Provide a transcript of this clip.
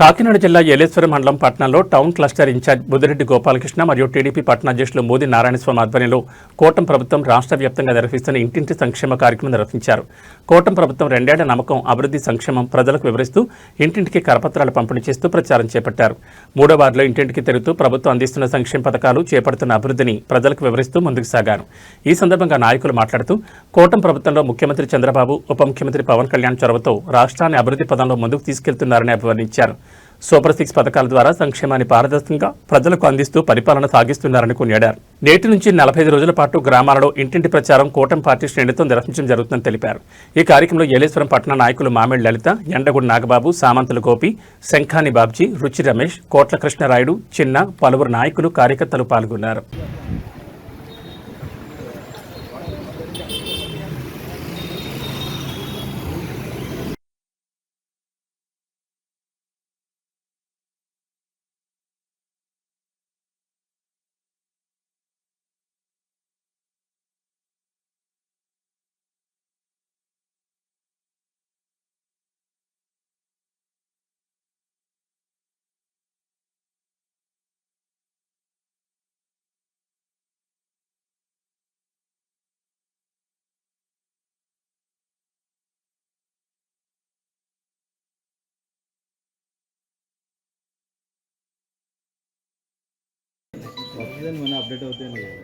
కాకినాడ జిల్లా ఏలేశ్వరం మండలం పట్టణంలో town cluster incharge Buddireddy Gopalakrishna మరియు టీడీపీ పట్టణ అధ్యక్షులు మోదీ నారాయణస్వామి ఆధ్వర్యంలో కూటమి ప్రభుత్వం రాష్ట్ర వ్యాప్తంగా నిర్వహిస్తున్న ఇంటింటి సంక్షేమ కార్యక్రమం నిర్వహించారు. కూటమి ప్రభుత్వం 2 ఏళ్ల నమ్మకం, అభివృద్ధి, సంక్షేమం ప్రజలకు వివరిస్తూ ఇంటింటికి కరపత్రాలు పంపిణీ చేస్తూ ప్రచారం చేపట్టారు. 3వ వార్డులో ఇంటింటికి తిరుగుతూ ప్రభుత్వం అందిస్తున్న సంక్షేమ పథకాలు, చేపడుతున్న అభివృద్ధిని ప్రజలకు వివరిస్తూ ముందుకు సాగారు. ఈ సందర్భంగా నాయకులు మాట్లాడుతూ కూటమి ప్రభుత్వంలో ముఖ్యమంత్రి చంద్రబాబు, ఉప ముఖ్యమంత్రి పవన్ కళ్యాణ్ చొరవతో రాష్ట్రాన్ని అభివృద్ధి పదంలో ముందుకు తీసుకెళ్తున్నారని అభివర్ణించారు. సూపర్ 6 పథకాల ద్వారా సంక్షేమాన్ని పారదర్శకంగా ప్రజలకు అందిస్తూ పరిపాలన సాగిస్తున్నారని కొనియాడారు. నేటి నుంచి 45 రోజుల పాటు గ్రామాలలో ఇంటింటి ప్రచారం కూటమి పార్టీ శ్రేణులతో నిర్వహించడం జరుగుతుందని తెలిపారు. ఈ కార్యక్రమంలో ఏలేశ్వరం పట్టణ నాయకులు మామిడి లలిత, ఎండగుడి నాగబాబు, సామంతుల గోపి, శంఖాని బాబ్జీ, రుచి రమేష్, కోట్ల కృష్ణరాయుడు, చిన్న, పలువురు నాయకులు, కార్యకర్తలు పాల్గొన్నారు. मैंने अपडेट होते नहीं है